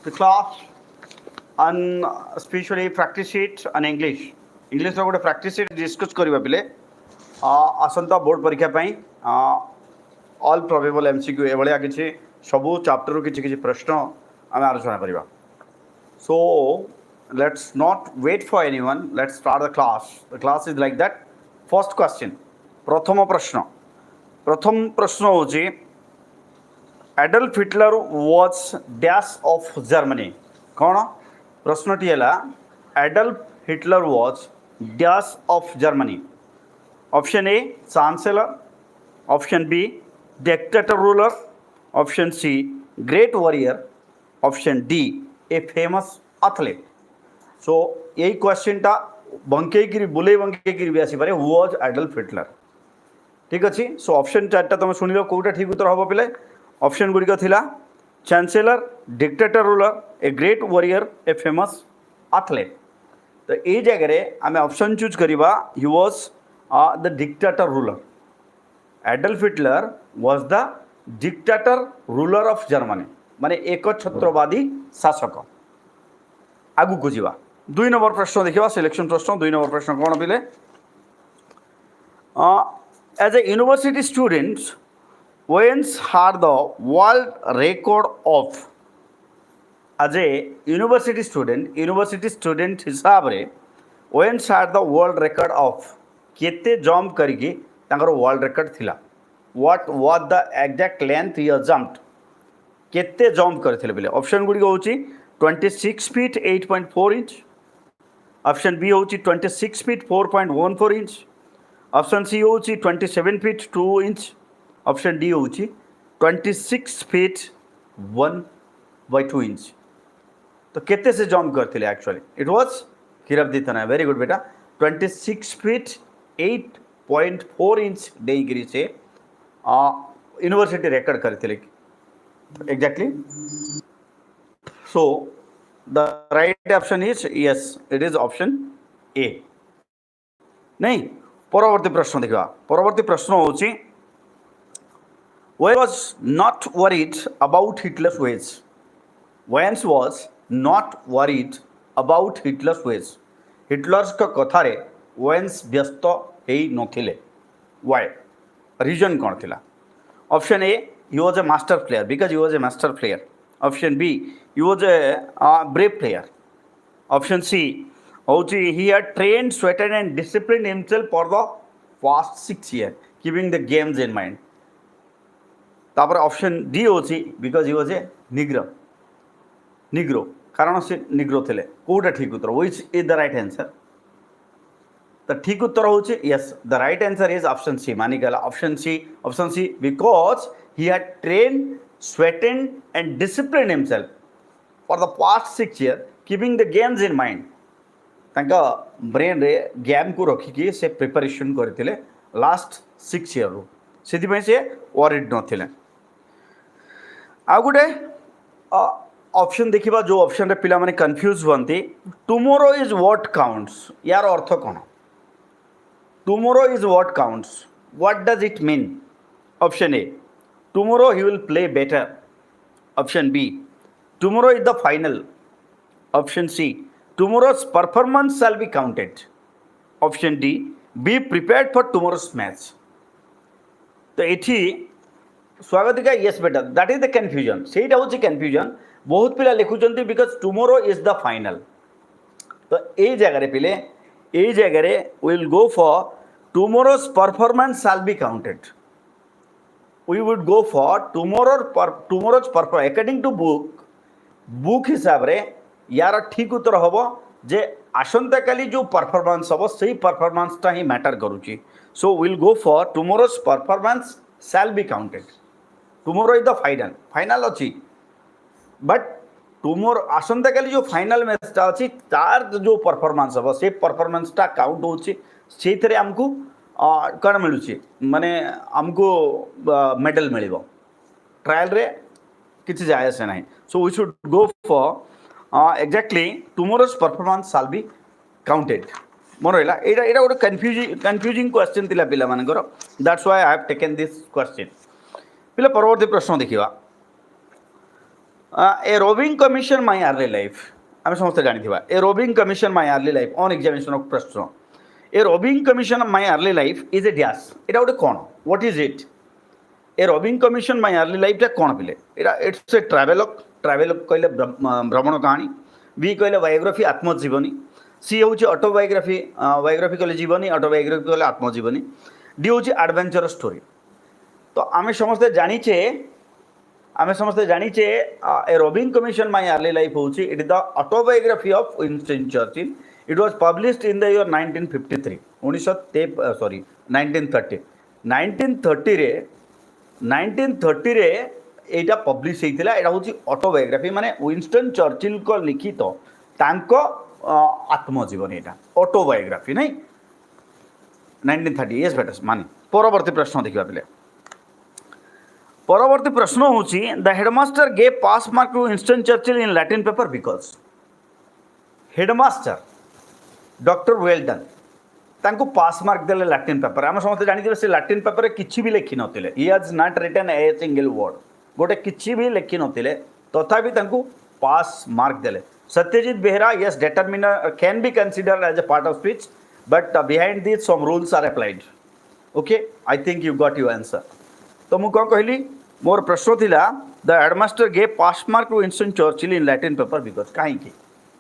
the class and especially practice sheet and English. English रो गोटे practice sheet discuss करिबा पिले आसंता board परीक्षा पई ऑल प्रोबेबल एमसीक्यू ए भलिया किछि सबु चैप्टर रो किछि किछि प्रश्न आमे आलोचना करिबा. So let's not wait for anyone. Let's start the class. The class is like that. First question. प्रथम प्रश्न होछि Adolf Hitler was dash of Germany. कौन प्रश्नटी है Adolf Hitler was dash of Germany. Option A chancellor, option B dictator ruler, option C great warrior, option D a famous athlete. So यही question टा बंकेगिरी बुले बंकेगिरी भी आसी पारे who was Adolf Hitler. ठीक अच्छी. सो ऑप्शन चार्टा तुम शुणिल कौटा ठीक उत्तर हम पे ऑप्शन गुड़िक थिला chancellor, dictator ruler, a great warrior, a famous athlete. तो ये जगह आम ऑप्शन चूज करवा he was the dictator ruler. Adolf Hitler was the dictator ruler of Germany माने एक छत्रवादी शासक. आगु को जीवा 2 नंबर प्रश्न देखा सिलेक्शन प्रश्न 2 नंबर प्रश्न कौन पिले as a university students Waynes had the world record of as a university student हिसाब रे Waynes had the world record of केते जंप करिके तांकर वर्ल्ड रिकॉर्ड थिला. What was the exact length he jumped केते जंप करथिले बेले option गुडी होची 26 फीट 8.4 इंच, ऑप्शन बी होची 26 फीट 4.14 इंच, ऑप्शन सी होची 27 फीट 2 इंच, ऑप्शन डी होची 26 फीट 1/2 इंच. तो केते से जंप करथिले एक्चुअली इट वाज किरबदीत ना. वेरी गुड बेटा. 26 फीट 8.4 इंच डेगिरी से यूनिवर्सिटी रिकॉर्ड करथिले exactly. So the right option is yes it is option A. नहीं परवर्ती प्रश्न देखा. परवर्ती प्रश्न होची Wayne was not worried about Hitler's ways. Wayne was not worried about Hitler's ways. Hitler's का कथा रे Wayne व्यस्त हेई नथिले. Why? Reason कौन थिला? Option A he was a master player because he was a master player. Option B he was a brave player. Option C he had trained, sweated and disciplined himself for the past 6 years keeping the games in mind. तापर option D होची because he was a Negro कारण से Negro थे. कौटा ठीक उत्तर which is the right answer. तो ठीक उत्तर होची yes the right answer is option C. मानी गला option C because he had train, sweated and discipline himself for the past 6 years keeping the games in mind. तांका brain रे game को रखिकी से प्रिपरेशन करथिले लास्ट 6 years रो से से वरिड नथिले. आ गोटे ऑप्शन देखा जो ऑप्शन रे पिला माने कंफ्यूज होती. टुमोरो इज व्हाट काउंट्स यार अर्थ कौन? Tomorrow is what counts what does it mean? Option A tomorrow he will play better, option B tomorrow is the final, option C tomorrow's performance shall be counted, option D be prepared for tomorrow's match. तो ये Swagatika yes बेटा that is the confusion. सेटा होची confusion बहुत पिला लिखुचंती because tomorrow is the final. तो ये जगह रे पिले ये जगह रे will go for tomorrow's performance shall be counted. We would go for tomorrow's performance according to book हिसाब रे यार ठीक उत्तर हम जे आसंता काली जो परफॉर्मेंस हम से परफॉर्मेंस टा ही मैटर करुची. So will go for tomorrow's performance shall be counted. Tomorrow is the final अच्छी बट टुमोरो आसंता काली जो फाइनल मैचटा अच्छी तार जो परफॉर्मेंस हम से परफॉर्मेंस टा काउंट होची से आमको कौन मिलूँ माने आमको मेडल मिल ट्रायल रे किसी जाए से ना. So we should go for exactly tomorrow's performance shall be counted. मन रहा यहाँ गोटे कन्फ्यूजिंग क्वेश्चन थिला पिला मानकर. That's why I have taken this question. पिला परवर्ती प्रश्न देखिबा A Roving commission my early Life आम समस्त जानी A Roving commission my early Life on examination of प्रश्न A Roving commission my early Life is a dash एटा गोटे कौन what is it A Roving commission my early life कौन पिले it's a ट्रावेलग कहले भ्रमण कहानी बी कहले बायोग्राफी आत्मजीवनी सी हूँ ऑटोबायोग्राफी बायोग्राफिकल जीवनी ऑटोबायोग्राफिकल आत्मजीवनी डी हूँ एडवेंचर स्टोरी तो आम समस्ते जानीचे A Roving commission my early Life हूँ it is the autobiography of Winston Churchill it was published in the year 1953 1930 1930 रे एटा पब्लिश होता है हूँ ऑटोबायोग्राफी माने विंस्टन चर्चिल को लिखित तांको आत्मजीवन यहाँ ऑटोबायोग्राफी नहीं 1930 बेटा माने परवर्ती प्रश्न देखा पे परवर्ती प्रश्न हूँ the headmaster gave pass mark to Winston Churchill in Latin paper because headmaster doctor Welldon तांको पास मार्क देले लैटिन पेपर आम समस्त जानी से लैटिन पेपर किसी भी लिखि नथिले he has not written a single word गोटे किसी भी लिखि नथिले तथापि तांको पास मार्क देले Satyajit Behera yes determiner can be considered as a part of speech but behind this some rules are applied okay I think you got your answer तो मुझे कौन कहली मोर प्रश्न थिला the headmaster gave pass mark to Winston Churchill in Latin paper because कहीं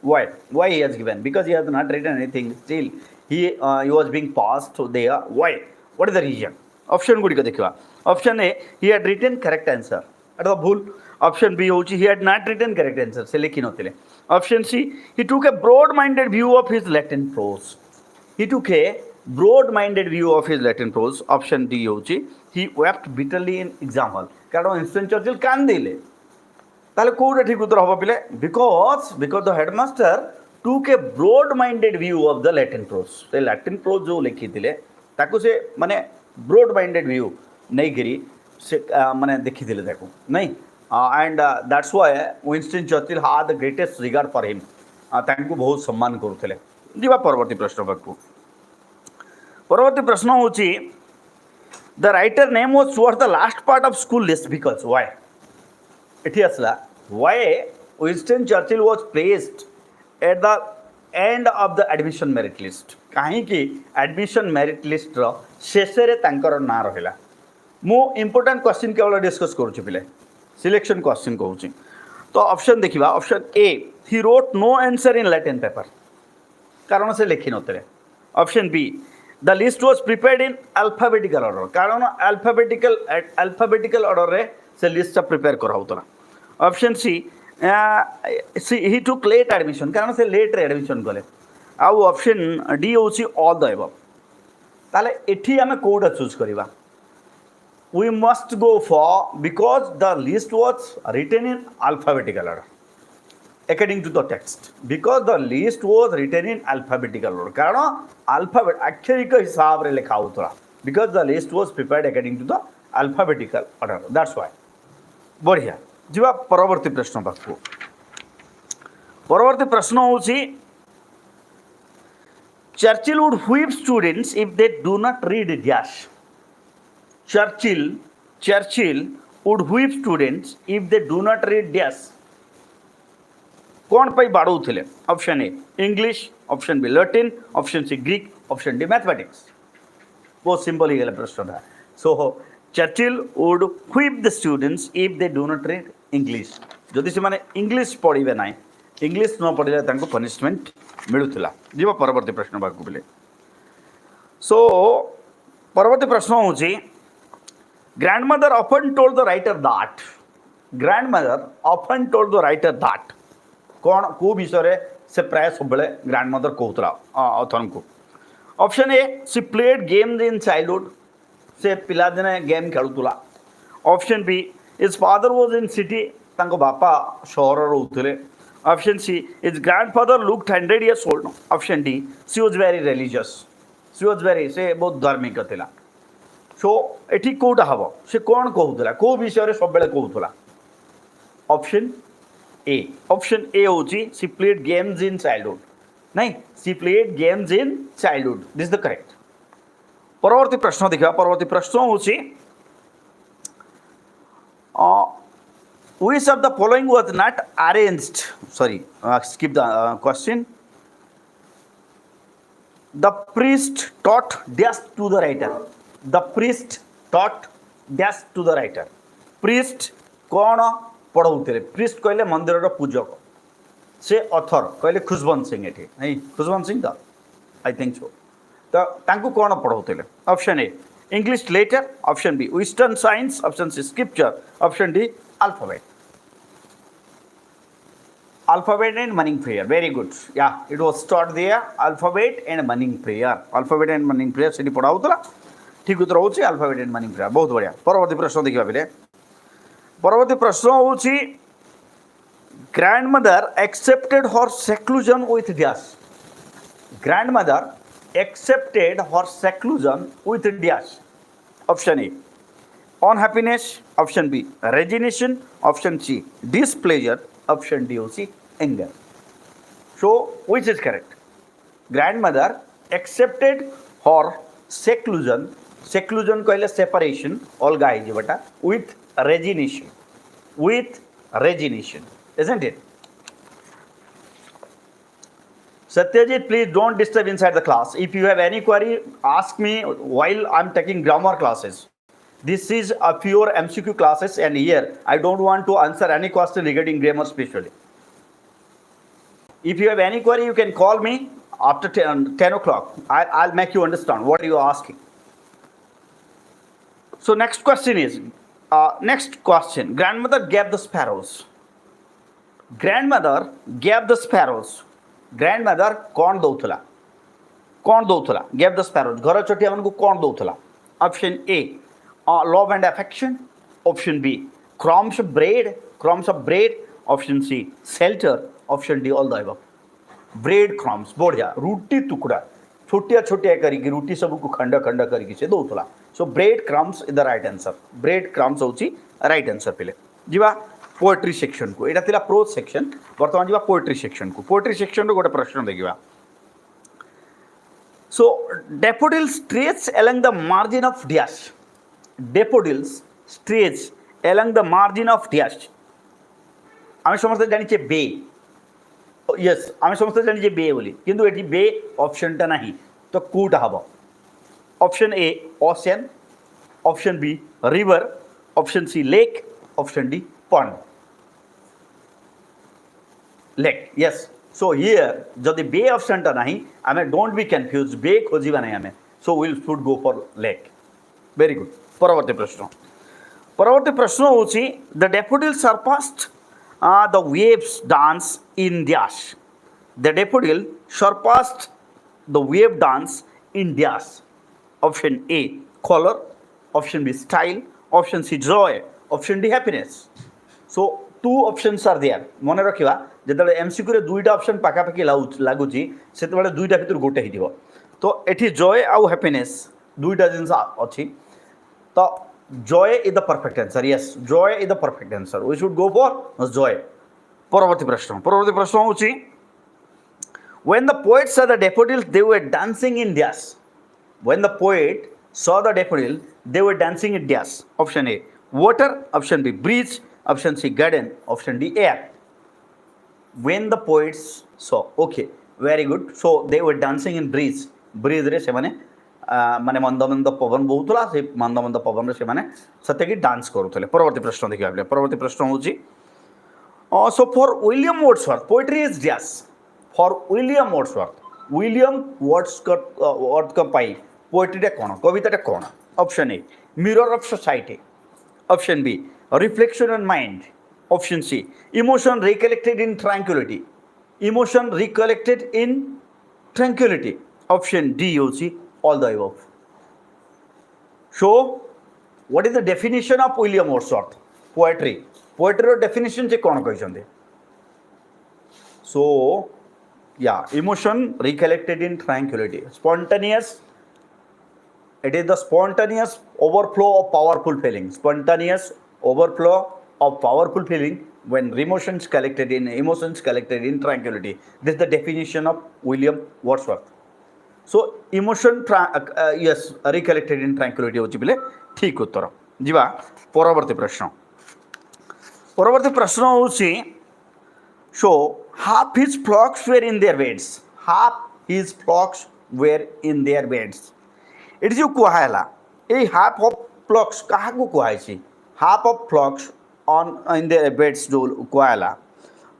why he has given because he has not written anything still he was being passed there what is the reason option Gudi को देखिवा option A he had written correct answer एटा भूल option B होची he had not written correct answer से लिखि नथिले option C he took a broad minded view of his Latin prose he took a broad minded view of his Latin prose option D होची he wept bitterly in exam hall कारण Winston Churchill कांदिले ताले कोडे ठीक उत्तर हम पे because the headmaster took a broad minded view of the Latin prose से Latin prose जो लिखी थे ताकू से माने ब्रॉड माइंडेड व्यू नहीं गिरी से माने देखी थे नहीं and that's why Winston Churchill had the greatest regard for him तांको बहुत सम्मान करुले जीवा परवर्ती प्रश्न पाखु परवर्ती प्रश्न होची the writer name was towards the last part of school list because why इठी असला why Winston Churchill was placed at the end of the admission merit list कहीं कि admission merit list रो शेषरे तांकर ना रहिला मु इंपोर्टेंट क्वेश्चन केवल discuss करूची पिले सिलेक्शन क्वेश्चन कहूची तो ऑप्शन देखिबा option A he wrote no answer in Latin paper कारण से लिखि नतले option B the list was prepared in alphabetical order कारण अल्फाबेटिकल ऑर्डर रे से लिस्ट प्रिपेयर कराउतला option C he took late admission कारण से लेट रे एडमिशन कले आउ ऑप्शन डी होची ऑल द एबव ताले एठी हमें कोड चूज करबा we must go for because the list was written in alphabetical order according to the text because the list was written in alphabetical order कारण alphabet अक्षरिक हिसाब रे लिखा होतला because the list was prepared according to the alphabetical order that's why बढ़िया जीवा परवर्ती प्रश्न पाखु परवर्ती प्रश्न होची Churchill would whip students if they do not read dash Churchill would whip students if they do not read dash कौन पाई बाड़ौथिले option A English option B Latin option C Greek option D mathematics बहुत simple ही गला प्रश्न था सो Churchill would whip the students if they do not read English जदि से माने इंग्लिश पढ़े ना इंग्लिश न पढ़े तांको पनिशमेंट मिलूला जीव परवर्ती प्रश्न बाकू बोले सो परवर्ती प्रश्न होची grandmother often told the writer that कौन को विषय से प्राय सब ग्रैंडमदर कहूला ऑथर को option A she played games in childhood से पिला दिने गेम खेलुला option B his father was in city तांको बापा शहर रोते option C his grandfather looked 100 years old option D she was very religious से बहुत धार्मिक थिला सो एठी कोटा हबो से कोन कहउतला को विषय रे सब बेले कहउतला ऑप्शन ए होची she played games in childhood नहीं she played games in childhood this the correct परवर्ती प्रश्न देखा परवर्ती प्रश्न होची which of the following was not arranged? Sorry, skip the question. The priest taught dash to the writer. The priest taught dash to the writer. Priest कौन पढ़ाऊले? Priest कहले मंदिर पूजक, से ऑथर कहले खुशवंत सिंह एठी नहीं खुशवंत सिंह दा आई थिंक सो। तो तांकु कौन पढ़ाऊले? Option A English letter, option B western science, option C scripture, option D alphabet. Alphabet and meaning prayer, very good. Yeah, it was taught there. Alphabet and meaning prayer, alphabet and meaning prayer से पढ़ा होता ठीक उत्तर होची alphabet and meaning prayer। बहुत बढ़िया। परवर्ती प्रश्न देखिबा बेले परवर्ती प्रश्न होची grandmother accepted her seclusion with dash। grandmother accepted her seclusion with dash। option A unhappiness, option B resignation, option C displeasure, option D होची anger। So which is correct? Grandmother accepted her seclusion, seclusion कहले separation अलगा है जीवटा, with resignation, with resignation, isn't it? Satyajit, please don't disturb inside the class. If you have any query, ask me while I'm taking grammar classes. This is a pure MCQ classes, and here I don't want to answer any question regarding grammar specially. If you have any query, you can call me after 10 o'clock. I'll make you understand what you are asking. So next question is, grandmother gave the sparrows. Grandmother gave the sparrows. Grandmother कौन दौथला? कौन दौथला? Gave the sparrows. घर चोटिया मन को कौन दौथला? Option A love and affection, option B crumbs of bread, option C shelter, option D all the above। bread crumbs बढ़िया, रोटी टुकड़ा छोटिया छोटिया करिकी रोटी सब को खंड खंड करिकी से दौथला। सो bread crumbs is the right answer। bread crumbs होची right answer पिले। जीवा पोएट्री सेक्शन को, एटा थिला प्रोज सेक्शन, वर्तमान जीवा पोएट्री सेक्शन को। पोएट्री सेक्शन रो गोटे प्रश्न देखिबा। सो daffodils stretch along the margin of dash। daffodils stretch along the margin of dash। आम समस्त जानी बे, यस आम समस्त जानी बे बोली, किंतु एटी बे ऑप्शन टा नहीं, तो कोटा हबो? Option A ocean, option B river, option C lake, option D pond. Lake, yes. So here जदि बे ऑप्शन टा नहीं, आमे डोंट बी कंफ्यूज, बे खोजिबा नहीं आमे, so will should go for lake. Very good. परवर्ती प्रश्न होची the daffodil surpassed the waves dance in dash। the daffodil surpassed the wave dance in dash। option A color, option B style, option C joy, option D happiness। so two options are there। मन रखिबा जेतबे MCQ रे दुईटा option पाखा पाखी लागुची सेतबे दुईटा भितर गोटे हिदिबो। तो एठी जॉय आउ हैप्पीनेस दुईटा जिंस अछि, तो joy is the perfect answer। yes, joy is the perfect answer। we should go for joy। परवर्ती प्रश्न होची when the poet saw the daffodils they were dancing in dash। when the poet saw the daffodils they were dancing in dash। option A water, option B breeze, option C garden, option D air। when the poets saw, okay very good। so they were dancing in breeze। breeze रे से माने माने मंद मंद पवन बहुतला, से मंद मंद पवन रे से माने सत्य की डांस करूथले। परवर्ती प्रश्न देखिबा। परवर्ती प्रश्न होची so for William Wordsworth poetry is dash. For William Wordsworth का पाई पोएट्री कोन, कविता कोन? Option A mirror of society, option B reflection on mind, option C emotion recollected in tranquillity, option D होची all the above। so what is the definition of William Wordsworth poetry? poetry definition je kon कहछन्ते? so yeah, emotion recollected in tranquility, spontaneous, it is the spontaneous overflow of powerful feeling, spontaneous overflow of powerful feeling when emotions collected in tranquility। this is the definition of William Wordsworth। so emotion yes recollected in tranquility होची बिले ठीक उत्तर। जीवा परवर्ती प्रश्न। परवर्ती प्रश्न होउछि so half his flocks were in their beds, half his flocks were in their beds. एटी जो कहला ए हाफ ऑफ फ्लॉक्स कहा को कहै half of flocks on in their beds जो कहला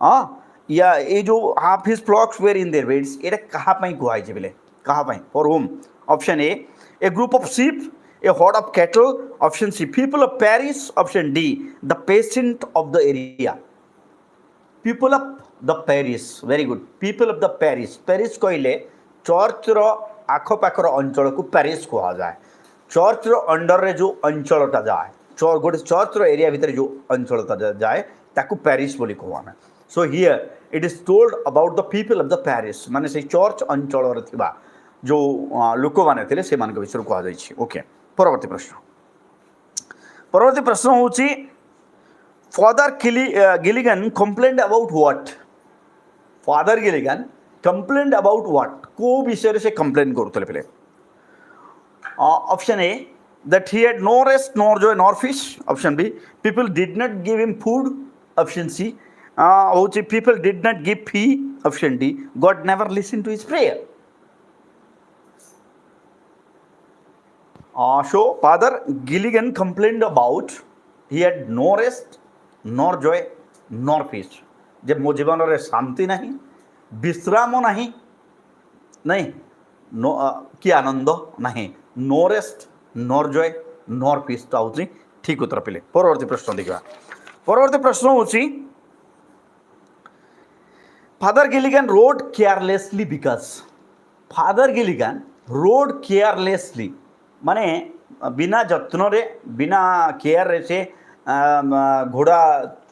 हाँ या ये जो half his flocks were in their beds एटा कहा पई कहै बोले कहा पई for home option A group of sheep a herd of cattle, option C people of Paris, option D the peasant of the area. People of the Paris, very good, people of the Paris. Paris कहले church रो आख पाखर अंचल को Paris कहा जाए church रो under रे जो अंचलटा जाए गोटे चर्च रो एरिया भितर जो अंचलटा जाए ताकू पेरिस बोली कहवाना. So here it is told about the people of the parish माने से चर्च अंचल रे थिबा जो लोक माने थिले से मान के विषय कहा जाय छी. ओके परवर्ती प्रश्न होची Father Gilligan complained about what. Father Gilligan complained about what को विषय से कंप्लेन करते पे. Option A that he had no rest nor joy nor fish. Option B people did not give him food. Option C होची people did not give fee. Option D God never listen to his prayer. So Father Gilligan complained about he had no rest nor joy nor peace. जब मो जीवन रे शांति नहीं विश्राम नहीं नहीं no कि आनंद नहीं no rest nor joy nor peace तो हूँ ठीक उत्तर पे. परवर्ती प्रश्न देखा. परवर्ती प्रश्न हूँ father Gilligan road carelessly because. Father Gilligan road carelessly माने बिना जत्न रे बिना केयर रे से घोड़ा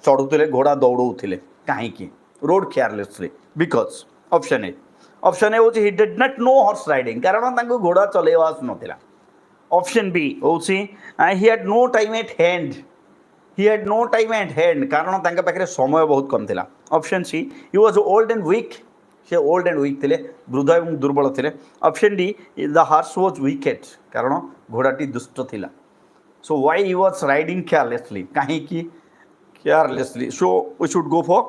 चढ़ुले घोड़ा दौड़ौले कहीं rode carelessly because. Option A होची he did not know horse riding कारण तांको घोड़ा चलेवा आसुनथिला. ऑप्शन बी होची he had no time at hand. He had no time at hand कारण तांका पाखरे समय बहुत कम थिला. Option C he was old and weak. से ओल्ड एंड वीक थे वृद्ध और दुर्बल थे. Option D the horse was wicked कारण घोड़ाटी दुष्ट थिला. So why he was riding carelessly कहीं carelessly. So we should go for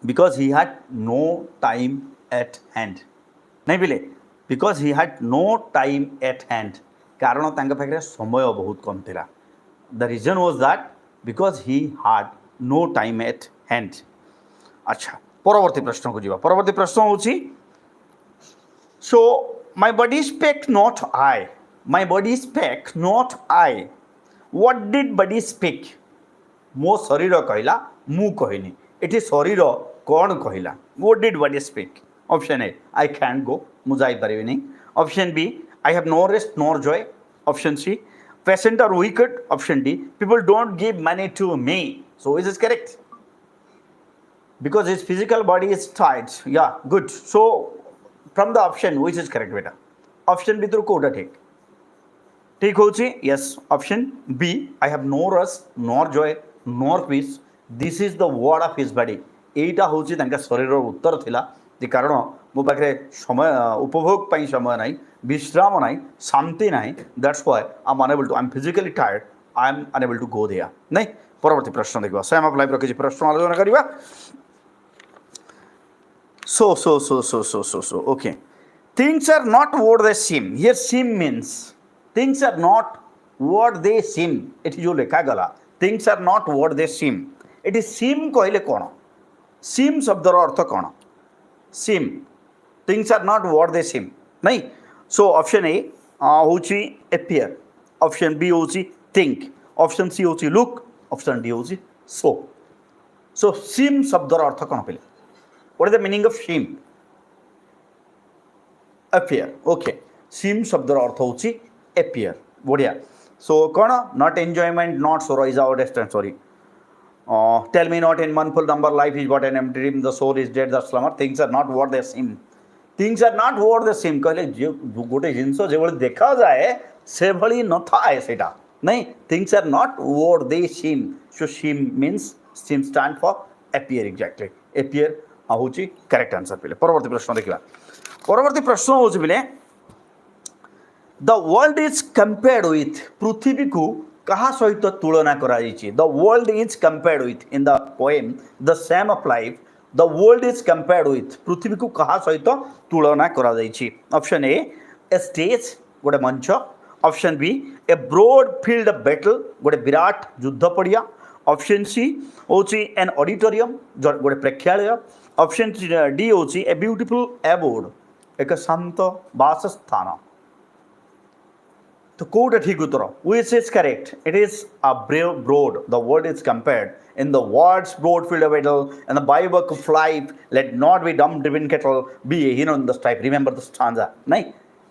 because he had no time at hand. नहीं बोले because he had no time at hand कारण तांका पाखरे समय बहुत कम थिला. The reason was that because he had no time at hand. अच्छा परवर्ती प्रश्न को जीवा. परवर्ती प्रश्न होची so my body spake not I. My body spake not I. What did body spake. मो शरीर कहला मु कहनी एठी शरीर कौन कहला. What did body spake. Option A I can go मु जाई परिबे नहीं. Option B I have no rest nor joy. Option C patient are wicked. Option D people don't give money to me. So is is correct because his physical body is tight. Yeah, good. So from the option which is correct beta. Option B through कोटा ठीक ठीक होची. yes option B I have no rest nor joy nor peace. this is the word of his body. एटा होची तांका शरीर उत्तर थिला जे कारण मो पाखरे समय उपभोग पई समय नाही विश्राम नाही शांति नाही. that's why I'm unable to. I'm physically tired. I'm unable to go there. नहीं परवर्ती प्रश्न देखबा. सेम ऑफ लाइफ रो किछि प्रश्न आलोचना करिबा. So, okay. Things are not what they seem. Here, seem means things are not what they seem. It is जो लिखा गला. Things are not what they seem. It is seem कहले कौन? Seem शब्द रो अर्थ कौन? Seem. Things are not what they seem. नहीं. So option A होची appear. Option B होची think. Option C होची look. Option D होची so. So seem शब्द रो अर्थ कौन पहले? What is the meaning of seem? Appear. Okay. Seem शब्द अर्थ होची appear. बढ़िया. So कौन? Not enjoyment, not sorrow is our destiny. Sorry. Tell me not in one full number. Life is but an empty dream. The soul is dead. The slumber. Things are not what they seem. Things are not what they seem. कहले जो गोटे जिनसो जे भली देखा जाए से भली न था सेटा. नहीं. Things are not what they seem. So seem means seem stand for appear exactly. Appear होची करेक्ट आंसर पे. परवर्ती प्रश्न देखिबा. परवर्ती प्रश्न होची बिले the world is compared with. पृथ्वी को कहा सहित तुलना कराई the world is compared with in the poem the same of life the world is compared with पृथ्वी को कहा सहित तुलना कराई ऑप्शन ए स्टेज गोटे मंच option B a broad field battle गोटे विराट युद्ध पड़िया ऑप्शन सी होची एन ऑडिटोरियम गोटे प्रेक्षालय ऑप्शन डी होची ए ब्यूटीफुल एबोर्ड एक शांत बासस्थान तो कोटा ठीक उत्तर which is correct it is a broad the word is compared in the words broad field of battle and the byword of life let not be dumb driven cattle be a hero in the stripe remember the stanza nahi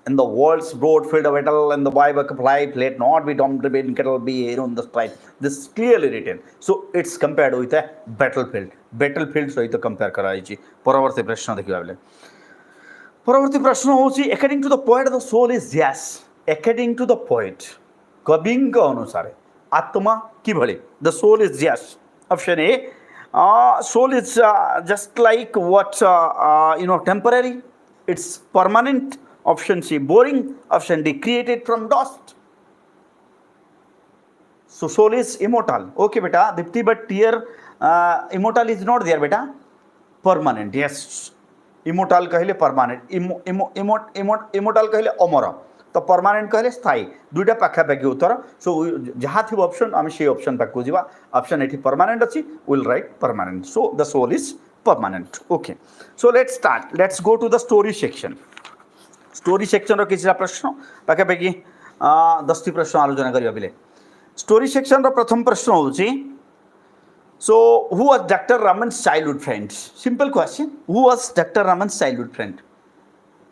in the world's broad field of battle and the byword of life let not be dumb driven cattle be a hero in the stripe this is clearly written so it's compared with a battlefield सहित compare कराई परवर्ती प्रश्न देखिबा बेले परवर्ती प्रश्न होची according to the poet the soul is yes according to the poet कविंग अनुसार आत्मा कि भली the soul is yes option A soul is just like what temporary it's permanent option C boring option D created from dust so soul is immortal okay beta dipti but here immortal is not there beta permanent yes immortal कहले permanent immortal कहले अमर तो permanent कहले स्थायी दुईटा पाखापाखि उत्तर सो जहाँ थी option आम से ऑप्शन पाक जा ऑप्शन ये परमानेंट अच्छी will right permanent so the soul is permanent okay so let's go to the story section रो किसी प्रश्न पाखापाखि 10 प्रश्न आलोचना करबा बिले स्टोरी सेक्शन रो प्रथम प्रश्न होची so who was doctor Raman's childhood friend simple question who was doctor Raman's childhood friend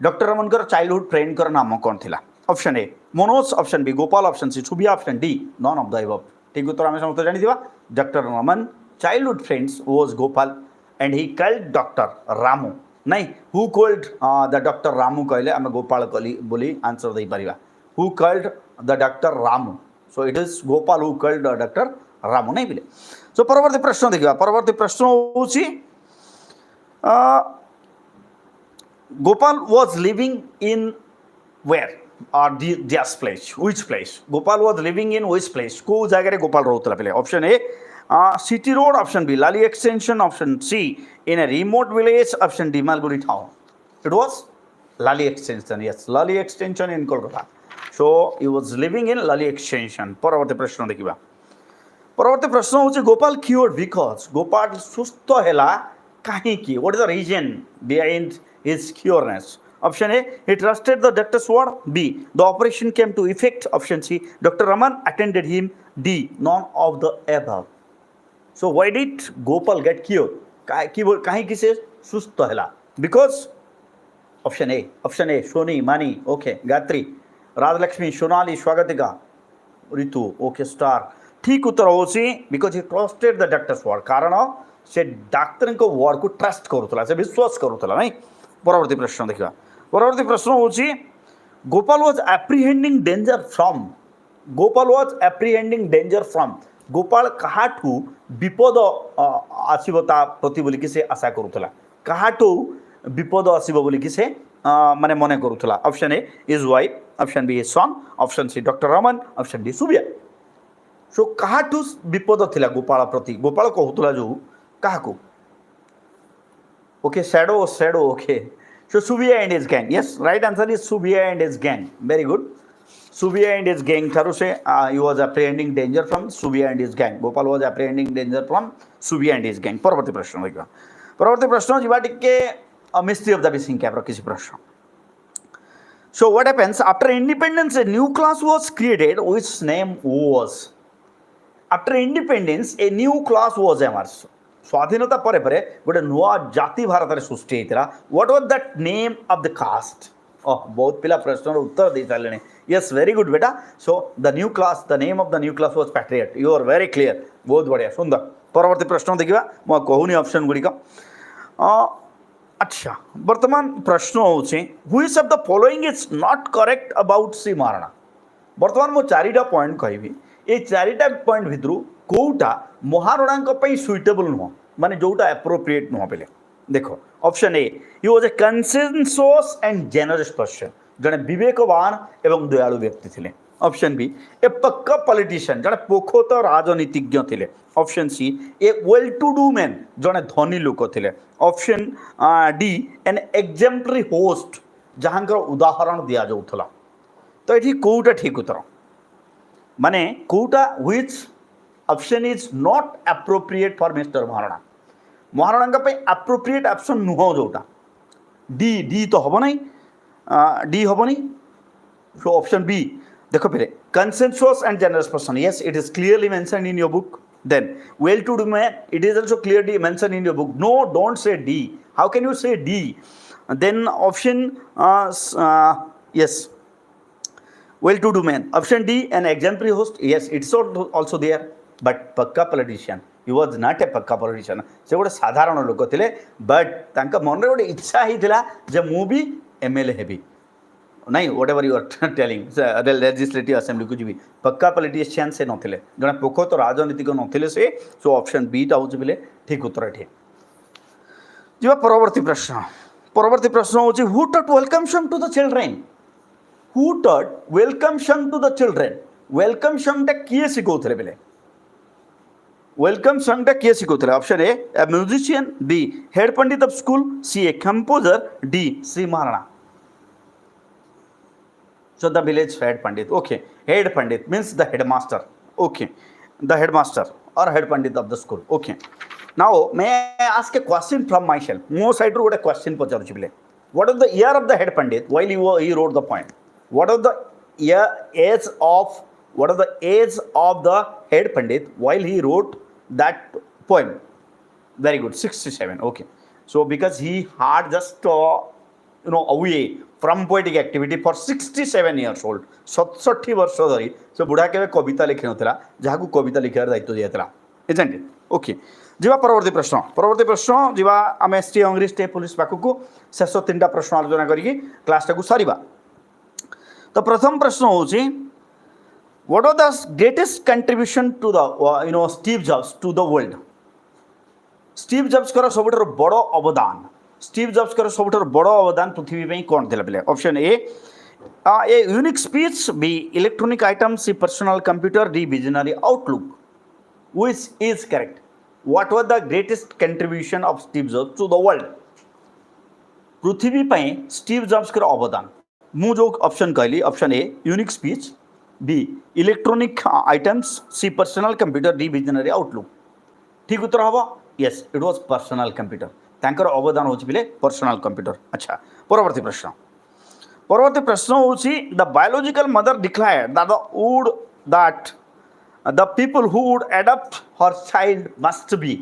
doctor Raman childhood friend कर नाम कौन थिला option A Manoj option B Gopal option C Subiya option D none of the above ठीक उत्तर आम समस्त जानी doctor Raman childhood friends was Gopal and he called doctor Ramu नहीं who called the doctor Ramu कहले आम गोपाल कली बोली आंसर दे परिबा who called the doctor Ramu so it is Gopal who called the doctor Ramu नहीं बिले सो परवर्ती प्रश्न देखिबा परवर्ती प्रश्न होची Gopal was living in where or this place which place Gopal was living in which place को जगह रे गोपाल रहउतला पहले option A city road option B Lali extension option C in a remote village option D Malgudi town it was Lali extension yes Lali extension in Kolkata so he was living in Lali extension परवर्ती प्रश्न देखिबा परवर्ती प्रश्न होची गोपाल cured because गोपाल सुस्थ हैला काहे की what is the reason behind his cureness option a he trusted the doctor's word b the operation came to effect option c dr raman attended him d none of the above so why did gopal get cured kahi kise susto hela because option a soni mani okay gayatri rajlakshmi sonali swagatika ritu okay star ठीक उत्तर होची because he trusted the doctor's word कारण से doctor को word को trust करूला से विश्वास करूला नहीं परवर्ती प्रश्न देखा परवर्ती प्रश्न होची Gopal was apprehending danger from Gopal काहाठू विपद आसीबता प्रति बोली कि से आशा करूला काहाठू विपद आसीबो बोली कि से माने मने करूला option A is wife option B is son option C doctor Raman option D Subiya so काहाठू विपद थिला गोपाल प्रति गोपाल कहूला जो काहाकू okay shadow okay so subia and his gang yes right answer is subia and his gang very good subia and his gang tharu se he was apprehending danger from subia and his gang gopal was apprehending danger from subia and his gang परवर्ती प्रश्न देखा परवर्ती प्रश्न जीवा टिके mystery of the missing cap रो किसी प्रश्न so what happens after independence a new class was created which name was after independence a new class was emerged स्वाधीनता परे परे गोटे नुआ जाति भारत में सृष्टि होता what was that name of the caste बहुत पिला प्रश्न उत्तर दे सारे यस वेरी गुड बेटा so the new class the name of the new class was patriot you are very clear बहुत बढ़िया सुंदर परवर्ती प्रश्न देखा मुझे कहूनी ऑप्शन गुड़िक अच्छा वर्तमान प्रश्न होचे which of the following is not correct about Shri Maharana वर्तमान मो चारिटा पॉइंट कहबी ये चारिटा पॉइंट भितर कोटा महाराणा सुइटेबल नुह माने जोटा एप्रोप्रिएट नुह पे देखो option A he was a consensus and generous person जड़े विवेकवान एवं दयालु व्यक्ति थे ऑप्शन बी ए पक्का पॉलिटिशियन जड़े पोखत राजनीतिज्ञ थे option C a well to do man जड़े धनी लोक थे option D an exemplary host जहाँकर उदाहरण दि जाऊला तो ये कौटा ठीक उत्तर माने कौटा which option is not appropriate for mister Maharana Maharana appropriate option नुह जोटा डी डी तो हम ना डी हम नहीं सो ऑप्शन बी देखो फिर consensus and generous person, yes, it is clearly mentioned in your book. Then well to do man, it is also clearly mentioned in your book. No, don't say D. How can you say D? Then option yes, well to do man, option D, an exemplary host, yes, it's also there. But pakka politician, he was not a pakka politician. से गोटे साधारण लोक थे but तांका मन रे गोटे इच्छा ही थिला जे मु भी एमएलए हेबी नहीं whatever you are telling legislative assembly को जी पक्का पॉलिटिशियन से नथिले जने पोखत राजनीतिक नथिले से सो ऑप्शन बी टा होची बिले ठीक उत्तर एठी जीवा परवर्ती प्रश्न होची who taught welcome song to the children who taught welcome song to the children welcome song टा किए सिखौथले बिले वेलकम सॉन्ग टा किए सिखौथले option A musician B head pandit of school C a composer D Shri Maharana So the village head pandit, okay. Head pandit means the headmaster, okay. The headmaster or head pandit of the school, okay. Now may I ask a question from myself? More side to what a question पचारुछि बिले. What is the year of the head pandit while he wrote the poem? What is the age of the head pandit while he wrote that poem? Very good, 67, okay. So because he had just away from poetic activity for 67 years old 67 वर्ष धरी से बुढ़ा के कविता लिखि नथिला जहाकू कविता लिखार दायित्व दियातला isn't it okay जीवा परवर्ती प्रश्न जीवा आम एसटी अंग्री स्टेट पुलिस पाखकू शेष 3टा प्रश्न आलोचना करिकी क्लास टाकू सारिबा तो प्रथम प्रश्न होची what are the greatest contribution to the Steve Jobs to the world Steve Jobs कर सबुठार बड़ अवदान स्टीव जॉब्स कर सबुठार बड़ अवदान पृथ्वी पे कौन थिला बेले option A unique speech B electronic item C personal computer D visionary outlook which is correct what was the greatest contribution of Steve Jobs to the world पृथ्वी पे स्टीव जॉब्स कर अवदान मु जो ऑप्शन कहली option A unique speech B electronic items C personal computer D visionary outlook ठीक उत्तर हम yes it was personal computer तांकर अवदान होची बिले पर्सनल कंप्यूटर अच्छा परवर्ती प्रश्न होची the biological mother declared that the people who would adopt her child must be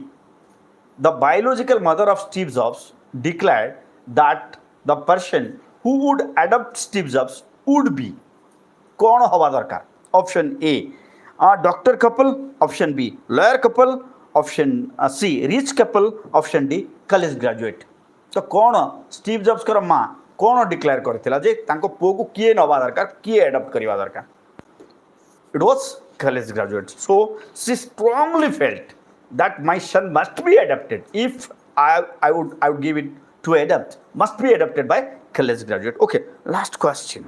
the biological mother of Steve Jobs declared that the person who would adopt Steve Jobs would be कौन हवा दरकार option A doctor couple option B lawyer couple option C rich couple option D college graduate तो कौन Steve Jobs कर माँ कौन declare करथिला जे तांको पुओ को किए नवा दरकार किए एडॉप्ट करवा दरकार it was college graduate so she strongly felt that my son must be adopted if I would give it to adopt must be adopted by college graduate okay last question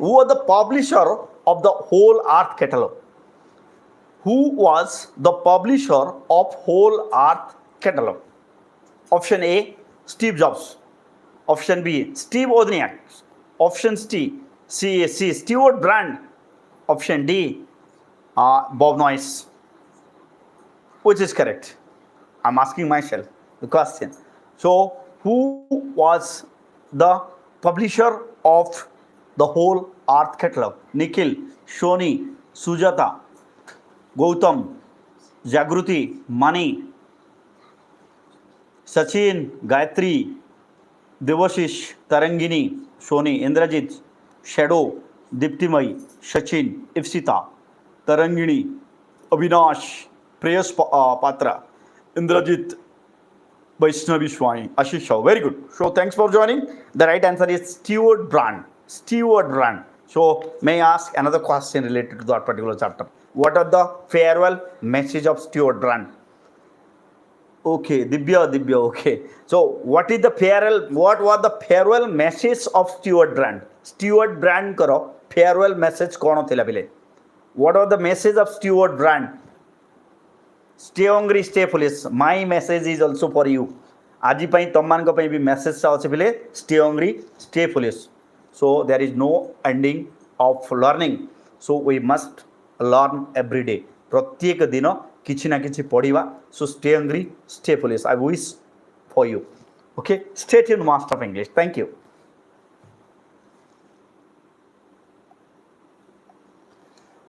who was the publisher of the whole earth catalog who was the publisher of whole earth catalog option A Steve Jobs option B Steve Wozniak option C Stewart Brand option D Bob Noyce which is correct I'm asking myself the question so who was the publisher of the whole earth catalog Nikhil Shoni Sujata Gautam Jagriti Mani Sachin Gayatri Debashish Tarangini Soni Indrajit shadow Diptimayee Sachin Ipsita Tarangini Avinash Preyas Patra Indrajit Vaishnavi Swami Ashish Shah very good so thanks for joining the right answer is Stewart Brand so may I ask another question related to that particular chapter what are the farewell message of Stewart Brand Okay, Divya, okay. So, what is the farewell? What was the farewell message of Stuart Brand? Stuart Brand करो farewell message कौन थिला बिले? What was the message of Stuart Brand? Stay hungry, stay foolish. My message is also for you. आज ପାଇଁ ତମମାନଙ୍କ ପାଇଁ ବି message ଟା ଅଛି ବିଲେ stay hungry, stay foolish. So there is no ending of learning. So we must learn every day. प्रत्येक दिन किछि ना किछि पढ़िबा. So stay hungry, stay foolish. I wish for you. Okay, stay tuned, Master of English. Thank you.